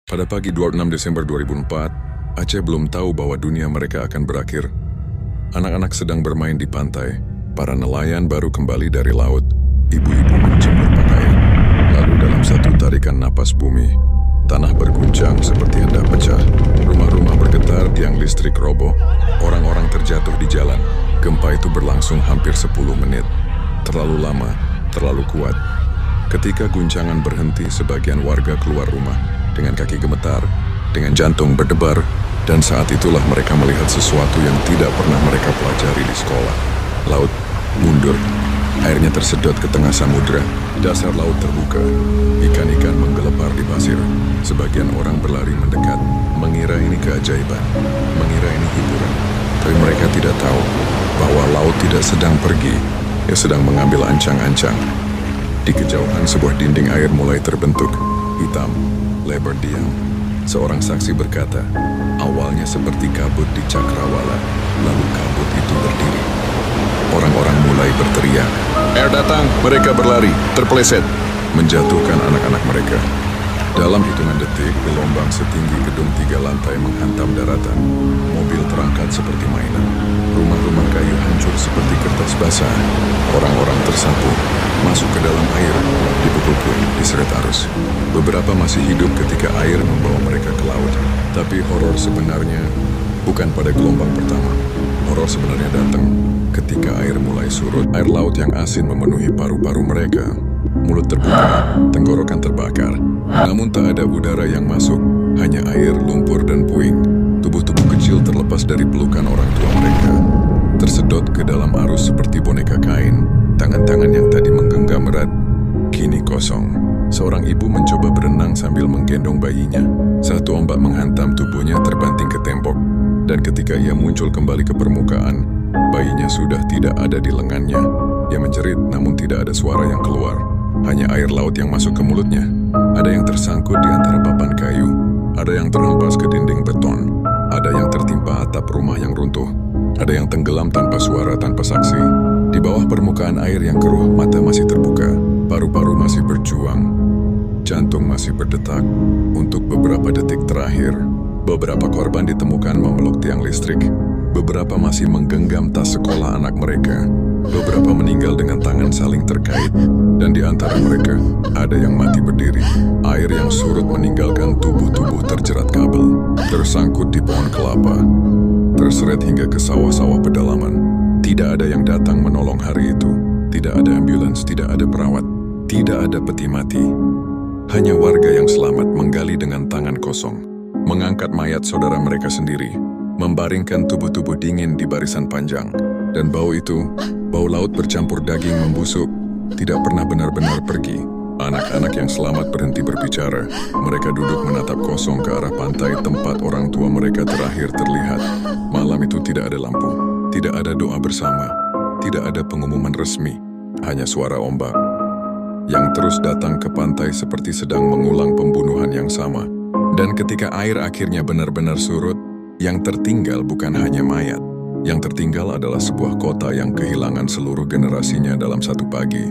Pada pagi 26 Desember 2004, Aceh belum tahu bahwa dunia mereka akan berakhir. Anak-anak sedang bermain di pantai, para nelayan baru kembali dari laut, ibu-ibu menjemur pakaian. Lalu dalam satu tarikan napas bumi, tanah berguncang seperti hendak pecah. Rumah-rumah bergetar, tiang listrik roboh, orang-orang terjatuh di jalan. Gempa itu berlangsung hampir 10 menit. Terlalu lama, terlalu kuat. Ketika guncangan berhenti, sebagian warga keluar rumah dengan kaki gemetar, dengan jantung berdebar, dan saat itulah mereka melihat sesuatu yang tidak pernah mereka pelajari di sekolah. Laut mundur, airnya tersedot ke tengah samudera, dasar laut terbuka, ikan-ikan menggelepar di pasir. Sebagian orang berlari mendekat, mengira ini keajaiban, mengira ini hiburan. Tapi mereka tidak tahu bahwa laut tidak sedang pergi, ia sedang mengambil ancang-ancang. Di kejauhan sebuah dinding air mulai terbentuk, hitam, lebar diam. Seorang saksi berkata, awalnya seperti kabut di cakrawala, lalu kabut itu berdiri. Orang-orang mulai berteriak, air datang, mereka berlari, terpeleset, menjatuhkan anak-anak mereka. Dalam hitungan detik, gelombang setinggi gedung 3 lantai menghantam daratan. Mobil terangkat seperti mainan. Rumah-rumah kayu hancur seperti kertas basah. Orang-orang tersapu, masuk ke dalam air, dipukul, diseret arus. Beberapa masih hidup ketika air membawa mereka ke laut. Tapi horor sebenarnya bukan pada gelombang pertama. Horor sebenarnya datang ketika air mulai surut. Air laut yang asin memenuhi paru-paru mereka. Mulut terbuka, tenggorokan terbakar. Namun tak ada udara yang masuk, hanya air, lumpur, dan puing. Tubuh-tubuh kecil terlepas dari pelukan orang tua mereka. Tersedot ke dalam arus seperti boneka kain. Tangan-tangan yang tadi menggenggam erat, kini kosong. Seorang ibu mencoba berenang sambil menggendong bayinya. Satu ombak menghantam tubuhnya terbanting ke tembok. Dan ketika ia muncul kembali ke permukaan, bayinya sudah tidak ada di lengannya. Ia menjerit namun tidak ada suara yang keluar. Hanya air laut yang masuk ke mulutnya. Ada yang tersangkut di antara papan kayu. Ada yang terhempas ke dinding beton. Ada yang tertimpa atap rumah yang runtuh. Ada yang tenggelam tanpa suara, tanpa saksi. Di bawah permukaan air yang keruh, mata masih terbuka. Paru-paru masih berjuang. Jantung masih berdetak. Untuk beberapa detik terakhir, beberapa korban ditemukan memeluk tiang listrik. Beberapa masih menggenggam tas sekolah anak mereka. Beberapa meninggal dengan tangan saling terkait. Dan di antara mereka, ada yang mati berdiri. Air yang surut meninggalkan tubuh-tubuh terjerat kabel, tersangkut di pohon kelapa, terseret hingga ke sawah-sawah pedalaman. Tidak ada yang datang menolong hari itu. Tidak ada ambulans, tidak ada perawat, tidak ada peti mati. Hanya warga yang selamat menggali dengan tangan kosong, mengangkat mayat saudara mereka sendiri, membaringkan tubuh-tubuh dingin di barisan panjang. Dan bau itu, bau laut bercampur daging membusuk, tidak pernah benar-benar pergi. Anak-anak yang selamat berhenti berbicara. Mereka duduk menatap kosong ke arah pantai tempat orang tua mereka terakhir terlihat. Malam itu tidak ada lampu, tidak ada doa bersama, tidak ada pengumuman resmi, hanya suara ombak yang terus datang ke pantai seperti sedang mengulang pembunuhan yang sama. Dan ketika air akhirnya benar-benar surut, yang tertinggal bukan hanya mayat. Yang tertinggal adalah sebuah kota yang kehilangan seluruh generasinya dalam satu pagi.